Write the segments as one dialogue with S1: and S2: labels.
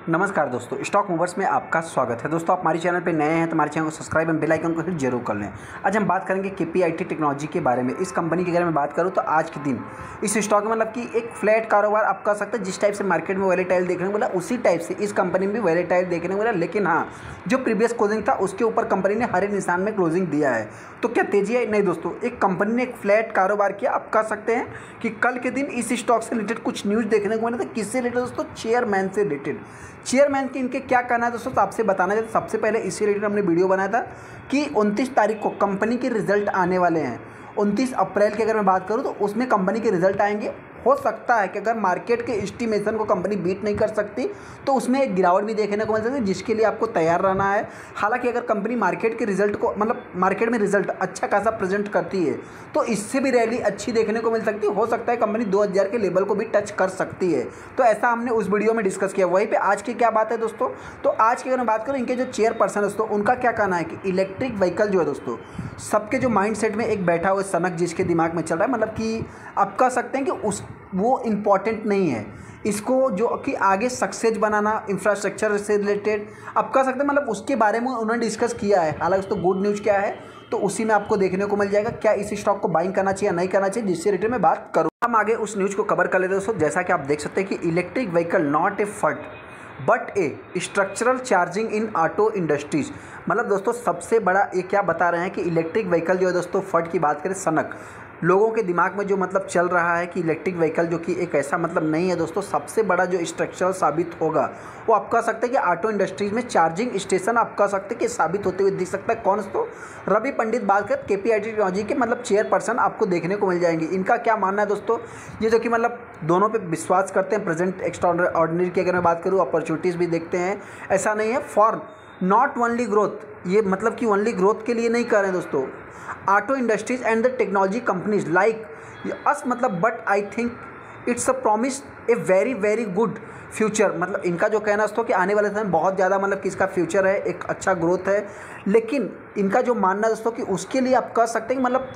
S1: नमस्कार दोस्तों, stock movers में आपका स्वागत है। दोस्तों, आप हमारे चैनल पे नए हैं तो हमारे चैनल को सब्सक्राइब एंड बेल आइकन को हिट जरूर कर लें। आज हम बात करेंगे केपीआईटी टेक्नोलॉजी के बारे में। इस कंपनी के अगर मैं बात करूं तो आज के दिन इस स्टॉक में मतलब कि एक फ्लैट कारोबार आप कह सकते हैं। जिस टाइप से मार्केट में वैलेटाइल देखने को मिला उसी टाइप से इस कंपनी में भी वैलेटाइल देखने को मिला, लेकिन हाँ, जो प्रीवियस क्लोजिंग था उसके ऊपर कंपनी ने हरे निशान में क्लोजिंग दिया है। तो क्या तेजी है? नहीं दोस्तों, एक कंपनी ने एक फ्लैट कारोबार किया। आप कह सकते हैं कि कल के दिन इस स्टॉक से रिलेटेड कुछ न्यूज़ देखने को मिला था। किससे रिलेटेड दोस्तों? चेयरमैन से रिलेटेड। चेयरमैन के इनके क्या कहना है दोस्तों, तो आपसे बताना चाहिए। सबसे पहले इसी रिलेटेड हमने वीडियो बनाया था कि 29 तारीख को कंपनी के रिजल्ट आने वाले हैं। 29 अप्रैल की अगर मैं बात करूं तो उसमें कंपनी के रिजल्ट आएंगे। हो सकता है कि अगर मार्केट के एस्टिमेशन को कंपनी बीट नहीं कर सकती तो उसमें एक गिरावट भी देखने को मिल सकती है, जिसके लिए आपको तैयार रहना है। हालांकि अगर कंपनी मार्केट के रिजल्ट को मतलब मार्केट में रिजल्ट अच्छा खासा प्रेजेंट करती है तो इससे भी रैली अच्छी देखने को मिल सकती है। हो सकता है कंपनी 2000 के लेवल को भी टच कर सकती है। तो ऐसा हमने उस वीडियो में डिस्कस किया। वहीं पे आज की क्या बात है दोस्तों, तो आज की अगर मैं बात करूँ इनके जो चेयरपर्सन दोस्तों, उनका क्या कहना है कि इलेक्ट्रिक व्हीकल जो है दोस्तों, सबके जो माइंड सेट में एक बैठा हुआ सनक जिसके दिमाग में चल रहा है, मतलब कि आप कह सकते हैं कि वो इम्पॉर्टेंट नहीं है। इसको जो कि आगे सक्सेस बनाना इंफ्रास्ट्रक्चर से रिलेटेड आप कह सकते हैं, मतलब उसके बारे में उन्होंने डिस्कस किया है। हालांकि उसको गुड न्यूज़ क्या है तो उसी में आपको देखने को मिल जाएगा। क्या इस स्टॉक को बाइंग करना चाहिए या नहीं करना चाहिए, जिससे रिलेटेड मैं बात करूँ। हम आगे उस न्यूज़ को कवर कर लेते हैं दोस्तों। जैसा कि आप देख सकते हैं कि इलेक्ट्रिक व्हीकल नॉट ए फट but A structural charging in auto industries. मतलब दोस्तों सबसे बड़ा ये क्या बता रहे हैं कि इलेक्ट्रिक व्हीकल जो है दोस्तों, फट की बात करें सनक, लोगों के दिमाग में जो मतलब चल रहा है कि इलेक्ट्रिक व्हीकल जो कि एक ऐसा मतलब नहीं है दोस्तों। सबसे बड़ा जो स्ट्रक्चरल साबित होगा वो आप कह सकते हैं कि ऑटो इंडस्ट्रीज में चार्जिंग स्टेशन आप कह सकते हैं कि साबित होते हुए दिख सकता है। कौन तो रवि पंडित बात कर केपीआईटी टेक्नोलॉजी के मतलब चेयरपर्सन आपको देखने को मिल जाएंगे। इनका क्या मानना है दोस्तों, ये जो कि मतलब दोनों पे विश्वास करते हैं। प्रेजेंट एक्स्ट्रा ऑर्डिनरी की अगर मैं बात करूँ, अपॉर्चुनिटीज़ भी देखते हैं। ऐसा नहीं है फॉर नॉट ओनली ग्रोथ, ये मतलब कि ओनली ग्रोथ के लिए नहीं कर रहे हैं दोस्तों। Auto industries and the technology companies like us, मतलब but I think it's a promise a very very good future. मतलब इनका जो कहना है कि आने वाले समय बहुत ज़्यादा मतलब कि इसका फ्यूचर है, एक अच्छा ग्रोथ है। लेकिन इनका जो मानना है दोस्तों कि उसके लिए आप कह सकते हैं कि मतलब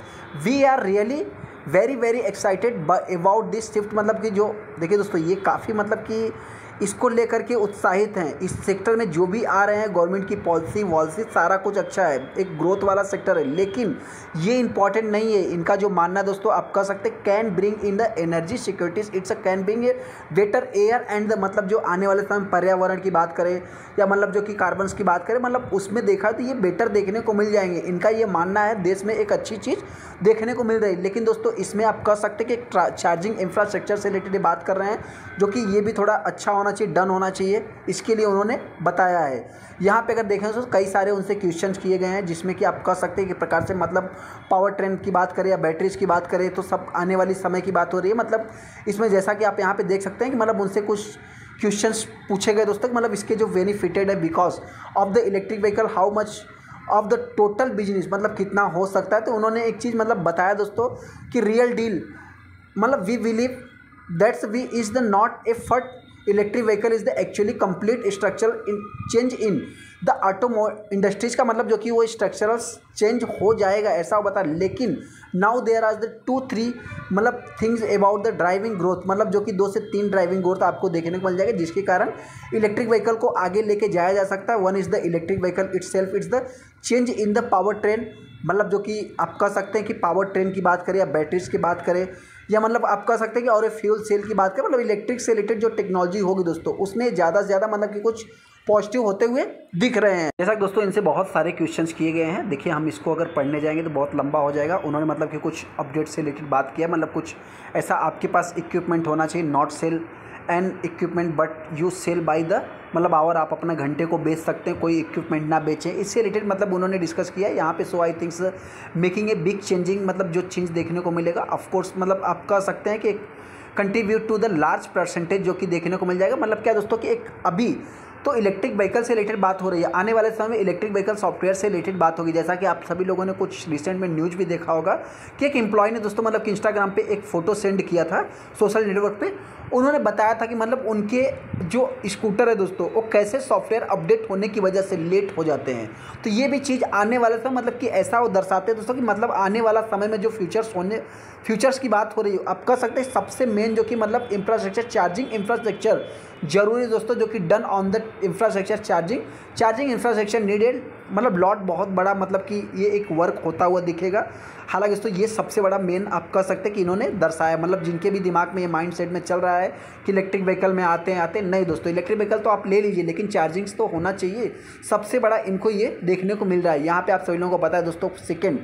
S1: we are really very very excited about this shift. मतलब कि जो देखिए दोस्तों, ये काफ़ी मतलब कि इसको लेकर के उत्साहित हैं। इस सेक्टर में जो भी आ रहे हैं, गवर्नमेंट की पॉलिसी वॉलिसी सारा कुछ अच्छा है, एक ग्रोथ वाला सेक्टर है। लेकिन ये इंपॉर्टेंट नहीं है। इनका जो मानना है दोस्तों, आप कह सकते हैं can bring in the energy securities, it's a can bring a better air and the, मतलब जो आने वाले समय पर्यावरण की बात करें या मतलब जो कि कार्बन्स की बात करें, मतलब उसमें देखा तो ये बेटर देखने को मिल जाएंगे। इनका ये मानना है देश में एक अच्छी चीज़ देखने को मिल रही है। लेकिन दोस्तों इसमें आप कह सकते हैं कि चार्जिंग इंफ्रास्ट्रक्चर से रिलेटेड बात कर रहे हैं, जो कि ये भी थोड़ा अच्छा होना चाहिए, डन होना चाहिए। इसके लिए उन्होंने बताया है। यहाँ पे अगर देखें तो कई सारे उनसे क्वेश्चंस किए गए हैं, जिसमें कि आप कह सकते हैं कि प्रकार से मतलब पावर ट्रेन की बात करें या बैटरीज की बात करें तो सब आने वाली समय की बात हो रही है। मतलब इसमें जैसा कि आप यहाँ पे देख सकते हैं कि मतलब उनसे कुछ क्वेश्चंस पूछे गए दोस्तों, मतलब इसके जो बेनिफिटेड है because of the electric vehicle, how much of the total business, मतलब कितना हो सकता है। तो उन्होंने एक चीज़ मतलब बताया दोस्तों कि रियल डील, मतलब we believe that's we is the not a fad electric vehicle is the actually complete structural change in the auto industries का, मतलब जो कि वो स्ट्रक्चरल चेंज हो जाएगा ऐसा वो बता। लेकिन नाउ देयर आर द 2-3 मतलब things about the driving growth, मतलब जो कि 2 से 3 ड्राइविंग ग्रोथ आपको देखने को मिल जाएगा, जिसके कारण इलेक्ट्रिक व्हीकल को आगे लेके जाया जा सकता है। One is the electric vehicle itself, it's the change in the power train, मतलब जो कि आप कह सकते हैं कि पावर ट्रेन की बात करें या बैटरीज की बात करें या मतलब आप कह सकते हैं कि और फ्यूल सेल की बात करें, मतलब इलेक्ट्रिक से रिलेटेड जो टेक्नोलॉजी होगी दोस्तों, उसमें ज़्यादा से ज़्यादा मतलब कि कुछ पॉजिटिव होते हुए दिख रहे हैं। जैसा कि दोस्तों इनसे बहुत सारे क्वेश्चंस किए गए हैं। देखिए हम इसको अगर पढ़ने जाएंगे तो बहुत लंबा हो जाएगा। उन्होंने मतलब कि कुछ अपडेट से रिलेटेड बात किया, मतलब कुछ ऐसा आपके पास इक्विपमेंट होना चाहिए, not sell an equipment but you sell by the, मतलब और आप अपने घंटे को बेच सकते हैं, कोई इक्विपमेंट ना बेचें। इससे रिलेटेड मतलब उन्होंने डिस्कस किया है यहाँ पे। So I thinks making a big changing, मतलब जो चेंज देखने को मिलेगा ऑफकोर्स, मतलब आप कह सकते हैं कि contribute to the large percentage जो कि देखने को मिल जाएगा। मतलब क्या दोस्तों कि एक अभी तो इलेक्ट्रिक व्हीकल से रिलेटेड बात हो रही है, आने वाले समय में इलेक्ट्रिक व्हीकल सॉफ्टवेयर से रिलेटेड बात होगी। जैसा कि आप सभी लोगों ने कुछ रिसेंट में न्यूज़ भी देखा होगा कि एक एम्प्लॉय ने दोस्तों मतलब कि इंस्टाग्राम पे एक फ़ोटो सेंड किया था सोशल नेटवर्क पे। उन्होंने बताया था कि मतलब उनके जो स्कूटर है दोस्तों, वो कैसे सॉफ्टवेयर अपडेट होने की वजह से लेट हो जाते हैं। तो ये भी चीज़ आने वाले समय मतलब कि ऐसा वो दर्शाते हैं दोस्तों कि मतलब आने वाला समय में जो फ्यूचर्स की बात हो रही है, आप कह सकते हैं सबसे मेन जो कि मतलब इंफ्रास्ट्रक्चर, चार्जिंग इंफ्रास्ट्रक्चर जरूरी है दोस्तों, जो कि done on the infrastructure charging infrastructure needed, मतलब लॉट बहुत बड़ा, मतलब कि ये एक वर्क होता हुआ दिखेगा। हालांकि दोस्तों ये सबसे बड़ा मेन आप कह सकते हैं कि इन्होंने दर्शाया, मतलब जिनके भी दिमाग में ये माइंड सेट में चल रहा है कि इलेक्ट्रिक व्हीकल में आते हैं नहीं दोस्तों, इलेक्ट्रिक व्हीकल तो आप ले लीजिए लेकिन चार्जिंग्स तो होना चाहिए। सबसे बड़ा इनको ये देखने को मिल रहा है। यहाँ पे आप सभी लोगों को पता है दोस्तों, सेकेंड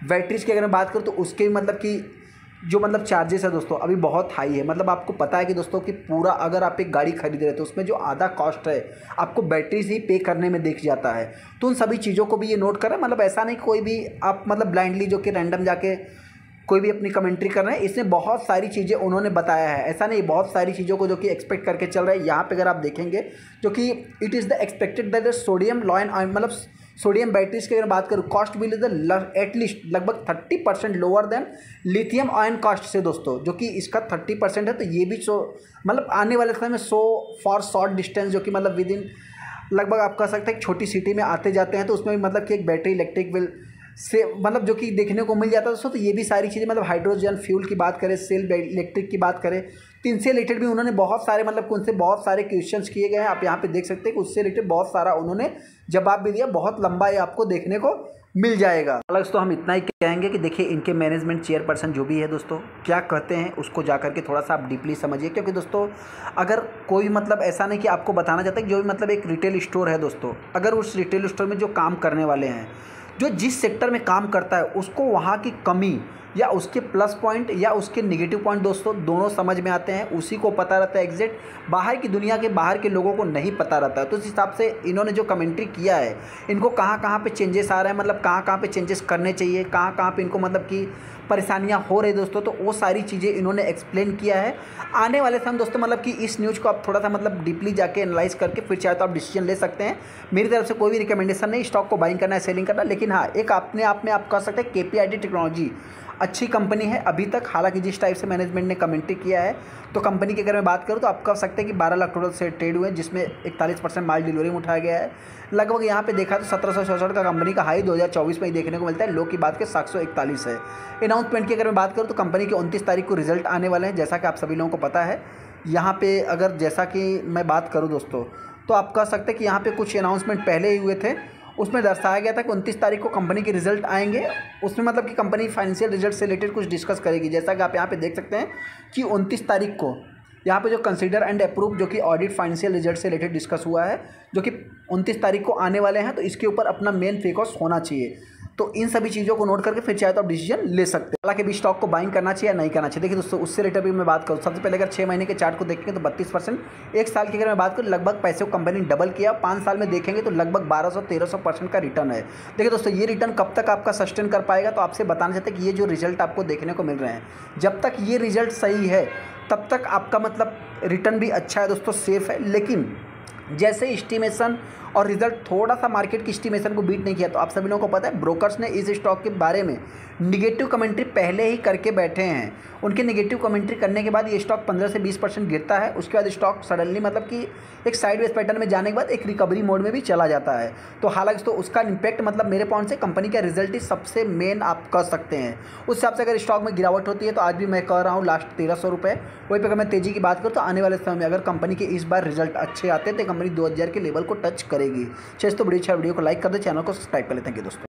S1: बैटरीज की अगर मैं बात करूँ तो उसके मतलब कि जो मतलब चार्जेस है दोस्तों अभी बहुत हाई है। मतलब आपको पता है कि दोस्तों कि पूरा अगर आप एक गाड़ी खरीद रहे हो तो उसमें जो आधा कॉस्ट है आपको बैटरीज ही पे करने में दिख जाता है। तो उन सभी चीज़ों को भी ये नोट करें। मतलब ऐसा नहीं कोई भी आप मतलब ब्लाइंडली जो कि रैंडम जाके कोई भी अपनी कमेंट्री कर रहे हैं, इसमें बहुत सारी चीज़ें उन्होंने बताया है। ऐसा नहीं, बहुत सारी चीज़ों को जो कि एक्सपेक्ट करके चल रहा है। यहाँ पे अगर आप देखेंगे जो कि it is the expected that the sodium lion मतलब सोडियम बैटरीज की अगर बात करूँ, cost will is the at least लगभग 30% lower than lithium ion cost से दोस्तों, जो कि इसका 30% है। तो ये भी मतलब आने वाले समय में फॉर शॉर्ट डिस्टेंस, जो कि मतलब विद इन लगभग आप कह सकते हैं एक छोटी सिटी में आते जाते हैं, तो उसमें भी मतलब कि एक बैटरी इलेक्ट्रिक व्हील से मतलब जो कि देखने को मिल जाता है दोस्तों। तो ये भी सारी चीज़ें मतलब हाइड्रोजन फ्यूल की बात करें, सेल इलेक्ट्रिक की बात करें, तो इनसे रिलेटेड भी उन्होंने बहुत सारे मतलब उनसे बहुत सारे क्वेश्चंस किए गए हैं। आप यहाँ पे देख सकते हैं कि उससे रिलेटेड बहुत सारा उन्होंने जवाब भी दिया। बहुत लंबा ये आपको देखने को मिल जाएगा। हालांकि तो हम इतना ही कहेंगे कि देखिए इनके मैनेजमेंट चेयरपर्सन जो भी है दोस्तों क्या कहते हैं उसको जा करके थोड़ा सा आप डीपली समझिए। क्योंकि दोस्तों अगर कोई मतलब ऐसा नहीं कि आपको बताना चाहता है कि जो भी मतलब एक रिटेल स्टोर है दोस्तों, अगर उस रिटेल स्टोर में जो काम करने वाले हैं, जो जिस सेक्टर में काम करता है, उसको वहाँ की कमी या उसके प्लस पॉइंट या उसके नेगेटिव पॉइंट दोस्तों दोनों समझ में आते हैं, उसी को पता रहता है। एग्जैक्ट बाहर की दुनिया के बाहर के लोगों को नहीं पता रहता है। तो इस हिसाब से इन्होंने जो कमेंट्री किया है, इनको कहाँ कहाँ पे चेंजेस आ रहे हैं, मतलब कहाँ कहाँ पे चेंजेस करने चाहिए, कहाँ कहाँ पे इनको मतलब कि परेशानियाँ हो रही दोस्तों, तो वो सारी चीज़ें इन्होंने एक्सप्लेन किया है। आने वाले समय दोस्तों मतलब कि इस न्यूज़ को आप थोड़ा सा मतलब डीपली जाके एनालाइज करके फिर चाहे तो आप डिसीजन ले सकते हैं। मेरी तरफ से कोई भी रिकमेंडेशन नहीं स्टॉक को बाइंग करना है, सेलिंग करना, लेकिन हाँ एक अपने आप में आप कह सकते हैं KPIT टेक्नोलॉजी अच्छी कंपनी है अभी तक। हालांकि जिस टाइप से मैनेजमेंट ने कमेंट्री किया है, तो कंपनी की अगर मैं बात करूं तो आप कह सकते हैं कि 12 लाख करोड़ से ट्रेड हुए, जिसमें 41% माल डिलीवरी में उठाया गया है। लगभग यहाँ पे देखा तो 1766 का कंपनी का हाई 2024 में ही देखने को मिलता है। लो की बात के 741 है। अनाउंसमेंट की अगर मैं बात करूँ तो कंपनी के 29 तारीख को रिजल्ट आने वाले हैं, जैसा कि आप सभी लोगों को पता है। यहाँ पे अगर जैसा कि मैं बात करूँ दोस्तों, तो आप कह सकते हैं कि यहाँ पे कुछ अनाउंसमेंट पहले ही हुए थे, उसमें दर्शाया गया था कि 29 तारीख को कंपनी के रिजल्ट आएंगे। उसमें मतलब कि कंपनी फाइनेंशियल रिजल्ट से रिलेटेड कुछ डिस्कस करेगी। जैसा कि आप यहाँ पे देख सकते हैं कि 29 तारीख को यहाँ पे जो कंसीडर एंड अप्रूव जो कि ऑडिट फाइनेंशियल रिजल्ट से रिलेटेड डिस्कस हुआ है, जो कि 29 तारीख को आने वाले हैं, तो इसके ऊपर अपना मेन फोकस होना चाहिए। तो इन सभी चीज़ों को नोट करके फिर चाहे तो आप डिसीजन ले सकते हैं। हालांकि भी स्टॉक को बाइंग करना चाहिए या नहीं करना चाहिए। देखिए दोस्तों उससे रिलेटेड भी मैं बात करूँ, सबसे पहले अगर 6 महीने के चार्ट को देखेंगे तो 32%, एक साल की अगर मैं बात करूँ लगभग पैसे को कंपनी ने डबल किया, 5 साल में देखेंगे तो लगभग 1200-1300% का रिटर्न है। देखिए दोस्तों ये रिटर्न कब तक आपका सस्टेन कर पाएगा, तो आपसे बताना चाहते हैं कि ये जो रिजल्ट आपको देखने को मिल रहे हैं, जब तक ये रिजल्ट सही है तब तक आपका मतलब रिटर्न भी अच्छा है दोस्तों, सेफ है। लेकिन जैसे एस्टिमेशन और रिजल्ट थोड़ा सा मार्केट की एस्टिमेशन को बीट नहीं किया, तो आप सभी लोगों को पता है ब्रोकर्स ने इस स्टॉक के बारे में निगेटिव कमेंट्री पहले ही करके बैठे हैं। उनके निगेटिव कमेंट्री करने के बाद ये स्टॉक 15 से 20% गिरता है। उसके बाद स्टॉक सडनली मतलब कि एक साइडवेज पैटर्न में जाने के बाद एक रिकवरी मोड में भी चला जाता है। तो हालांकि तो उसका इम्पैक्ट मतलब मेरे पॉइंट से कंपनी का रिजल्ट ही सबसे मेन आप कह सकते हैं। उस हिसाब से अगर स्टॉक में गिरावट होती है तो आज भी मैं कह रहा हूँ लास्ट 1300 रुपये। वहीं पर अगर मैं तेज़ी की बात करूँ तो आने वाले समय में अगर कंपनी के इस बार रिजल्ट अच्छे आते हैं तो कंपनी 2000 के लेवल को टच करेगी। चलिए तो बड़ी अच्छा वीडियो को लाइक कर दे, चैनल को सब्सक्राइब कर लेते हैं दोस्तों।